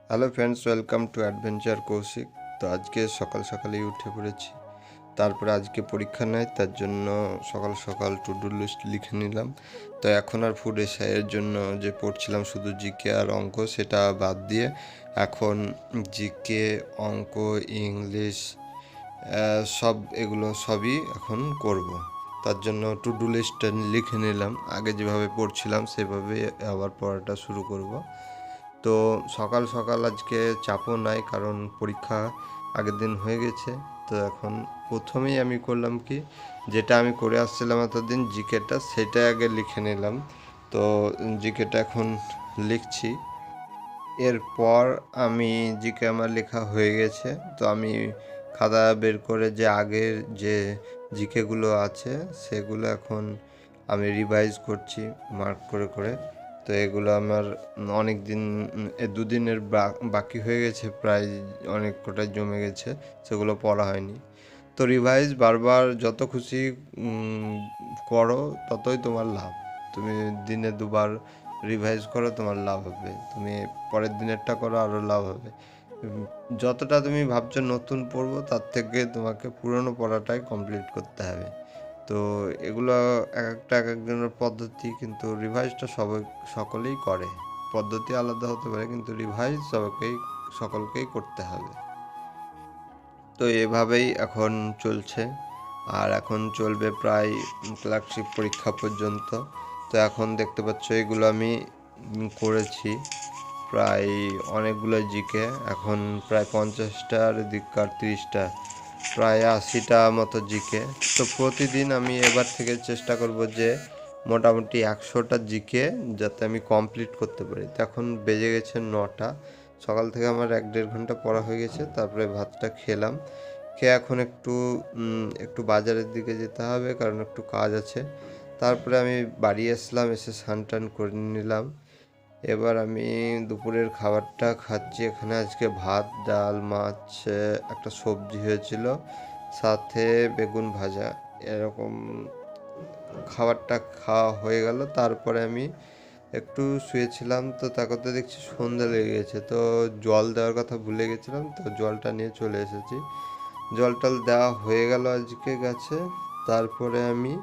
Hello friends, welcome to adventure Kaushik. তো আজকে সকাল সকালেই উঠে পড়েছি। তারপরে আজকে পরীক্ষা নেই, তার জন্য সকাল সকাল টু ডু লিস্ট লিখে নিলাম। তো এখন আর ফুড এসআইয়ের জন্য যে পড়ছিলাম শুধু জিকে আর অঙ্ক, সেটা বাদ দিয়ে এখন জিকে, অঙ্ক, ইংলিশ সব এগুলো সবই এখন করব। তার জন্য টু ডু লিস্টটা লিখে নিলাম। আগে যেভাবে পড়ছিলাম সেভাবে আবার পড়াটা শুরু করব। তো সকাল সকাল আজকে চাপও নাই, কারণ পরীক্ষা আগের দিন হয়ে গেছে। তো এখন প্রথমেই আমি করলাম কি, যেটা আমি করে আসছিলাম এতদিন জিকেটা, সেটা আগে লিখে নিলাম। তো জিকেটা এখন লিখছি। এরপর আমি জিকে আমার লেখা হয়ে গেছে, তো আমি খাতা বের করে যে আগের যে জিকেগুলো আছে সেগুলো এখন আমি রিভাইজ করছি মার্ক করে করে। তো এগুলো আমার অনেক দিন, দুদিনের বাকি হয়ে গেছে, প্রায় অনেক কটাই জমে গেছে, সেগুলো পড়া হয়নি। তো রিভাইজ বারবার যত খুশি করো ততই তোমার লাভ। তুমি দিনে দুবার রিভাইজ করো, তোমার লাভ হবে। তুমি পরের দিনেরটা করো, আরও লাভ হবে। যতটা তুমি ভাবছো নতুন পড়বো, তার থেকে তোমাকে পুরনো পড়াটাই কমপ্লিট করতে হবে। তো এগুলো এক একজনের পদ্ধতি, কিন্তু রিভাইজটা সকলেই করে। পদ্ধতি আলাদা হতে পারে, কিন্তু রিভাইজ সকলকেই করতে হবে। তো এভাবেই এখন চলছে, আর এখন চলবে প্রায় ক্লার্কশিপ পরীক্ষা পর্যন্ত। তো এখন দেখতে পাচ্ছ এগুলো আমি করেছি, প্রায় অনেকগুলো জিকে, এখন প্রায় 50টার দিককার 30টা, প্রায় 80টা মতো জিকে। তো প্রতিদিন আমি এবার থেকে চেষ্টা করব যে মোটামুটি 100টা জিকে যাতে আমি কমপ্লিট করতে পারি। তো এখন বেজে গেছে 9টা। সকাল থেকে আমার 1-1.5 ঘন্টা পড়া হয়ে গেছে। তারপরে ভাতটা খেলাম, খেয়ে এখন একটু বাজারের দিকে যেতে হবে, কারণ একটু কাজ আছে। তারপরে আমি বাড়ি আসলাম, এসে স্নান টান করে নিলাম। এবার আমি দুপুরের খাবারটা খাচ্ছি। এখানে আজকে ভাত, ডাল, মাছ, একটা সবজি হয়েছিল, সাথে বেগুন ভাজা, এরকম খাবারটা খাওয়া হয়ে গেল। তারপরে আমি একটু শুয়েছিলাম, তো তার করতে দেখছি সন্ধ্যা লেগে গেছে। তো জল দেওয়ার কথা ভুলে গেছিলাম, তো জলটা নিয়ে চলে এসেছি। জল টল দেওয়া হয়ে গেল আজকে গাছে। তারপরে আমি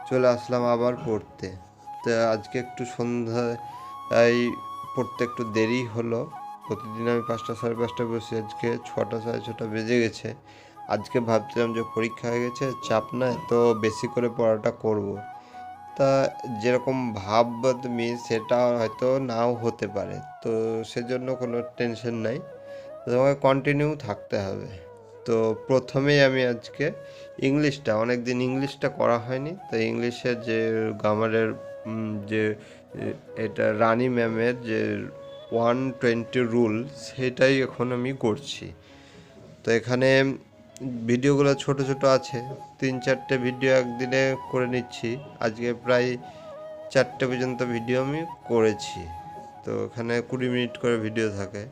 চলে আসলাম আবার পড়তে। তো আজকে একটু সন্ধ্যায় পড়তে একটু দেরি হলো। প্রতিদিন আমি 5টা সাড়ে 5টায় বসি, আজকে 6টা সাড়ে 6টা বেজে গেছে। আজকে ভাবছিলাম যে পরীক্ষা হয়ে গেছে, চাপ নাই, তো বেশি করে পড়াটা করব। তা যেরকম ভাববে তুমি সেটা হয়তো নাও হতে পারে, তো সেজন্য কোনো টেনশন নাই, তোমাকে কন্টিনিউ থাকতে হবে। তো প্রথমেই আমি আজকে ইংলিশটা, অনেক দিন ইংলিশটা করা হয়নি, তো ইংলিশের যে গ্রামারের যে এটা রানী ম্যামের যে 120 রুল, সেটাই এখন আমি করছি। তো এখানে ভিডিওগুলো ছোট ছোট আছে, 3-4টে ভিডিও একদিনে করে নিচ্ছি। আজকে প্রায় 4টে পর্যন্ত ভিডিও আমি করেছি। তো এখানে 20 মিনিট করে ভিডিও থাকে।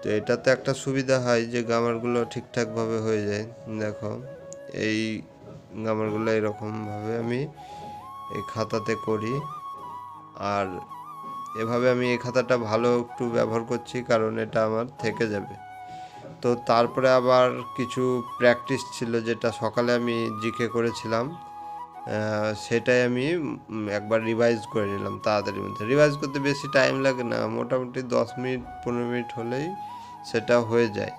তো এটাতে একটা সুবিধা হয় যে গ্রামারগুলো ঠিকঠাকভাবে হয়ে যায়। দেখো, এই গ্রামারগুলো এরকমভাবে আমি এই খাতাতে করি, আর এভাবে আমি এই খাতাটা ভালো একটু ব্যবহার করছি, কারণ এটা আমার থেকে যাবে। তো তারপরে আবার কিছু প্র্যাকটিস ছিল, যেটা সকালে আমি জিকে করেছিলাম, সেটাই আমি একবার রিভাইজ করে নিলাম তাড়াতাড়ির মধ্যে। রিভাইজ করতে বেশি টাইম লাগে না, মোটামুটি 10 মিনিট 15 মিনিট হলেই সেটা হয়ে যায়।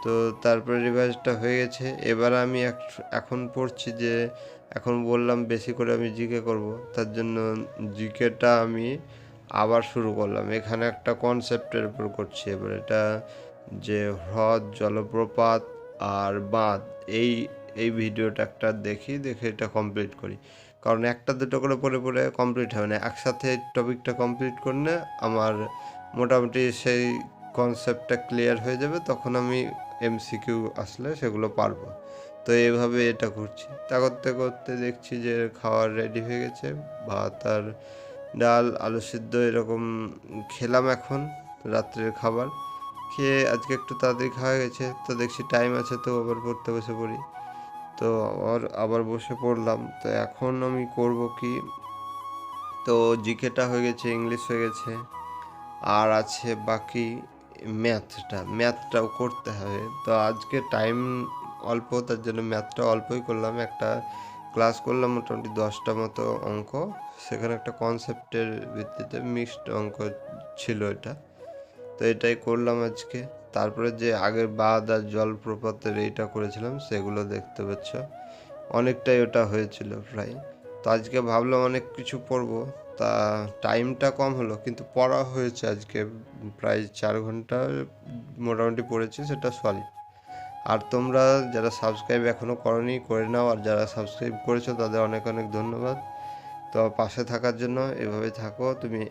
তো তারপরে রিভাইজটা হয়ে গেছে। এবার আমি এখন পড়ছি যে, এখন বললাম বেশি করে আমি জিকে করব, তার জন্য জিকেটা আমি আবার শুরু করলাম। এখানে একটা কনসেপ্টের উপর করছি এবার। এটা যে হ্রদ, জলপ্রপাত আর বাঁধ, এই এই ভিডিওটা একটা দেখে এটা কমপ্লিট করি, কারণ একটা দুটো করে পড়ে পড়ে কমপ্লিট হবে না। একসাথে টপিকটা কমপ্লিট করলে আমার মোটামুটি সেই কনসেপ্টটা ক্লিয়ার হয়ে যাবে, তখন আমি এমসিকিউ আসলে সেগুলো পারবো। তো এইভাবে এটা করছি। তা করতে করতে দেখছি যে খাওয়ার রেডি হয়ে গেছে, ভাত আর ডাল, আলু সিদ্ধ এরকম খেলাম এখন, রাত্রের খাবার খেয়ে। আজকে একটু তাড়াতাড়ি খাওয়া গেছে, তো দেখছি টাইম আছে, তো আবার পড়তে বসে পড়ি। তো আবার বসে পড়লাম। তো এখন আমি করব কি, তো জিকেটা হয়ে গেছে, ইংলিশ হয়ে গেছে, আর আছে বাকি ম্যাথটাও করতে হবে। তো আজকে টাইম অল্প, তার জন্য ম্যাথটা অল্পই করলাম। একটা ক্লাস করলাম মোটামুটি 10টা মতো অঙ্ক, সেখানে একটা কনসেপ্টের ভিত্তিতে মিক্সড অঙ্ক ছিল এটা। তো এটাই করলাম আজকে। তারপরে যে আগের বাঁধ আর জলপ্রপাতের এইটা করেছিলাম সেগুলো দেখতে পাচ্ছ, অনেকটাই ওটা হয়েছিল প্রায়। তো আজকে ভাবলাম অনেক কিছু পড়বো, তা টাইমটা কম হলো কিন্তু পড়া হয়েছে আজকে প্রায় 4 ঘন্টা মোটামুটি পড়েছি, সেটা সলিড। আর তোমরা যারা সাবস্ক্রাইব এখনও করনি করে নাও, আর যারা সাবস্ক্রাইব করেছো তাদের অনেক অনেক ধন্যবাদ। তো পাশে থাকার জন্য এভাবে থাকো তুমি।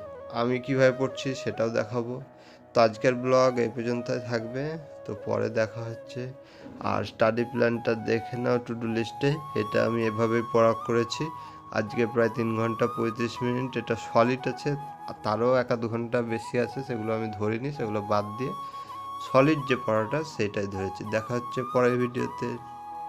আমি কিভাবে পড়ছি সেটাও দেখাবো। তো আজকের ব্লগ এই পর্যন্তই থাকবে, তো পরে দেখা হচ্ছে। আর স্টাডি প্ল্যানটা দেখে নাও টু ডু লিস্টে, এটা আমি এভাবেই পড়া করেছি। আজকে প্রায় 3 ঘন্টা 35 মিনিট এটা সলিড আছে, আর তারও 1-2 ঘন্টা বেশি আছে, সেগুলো আমি ধরিনি, সেগুলো বাদ দিয়ে সলিড যে পড়াটা সেটাই ধরেছি। দেখা হচ্ছে পরের ভিডিওতে।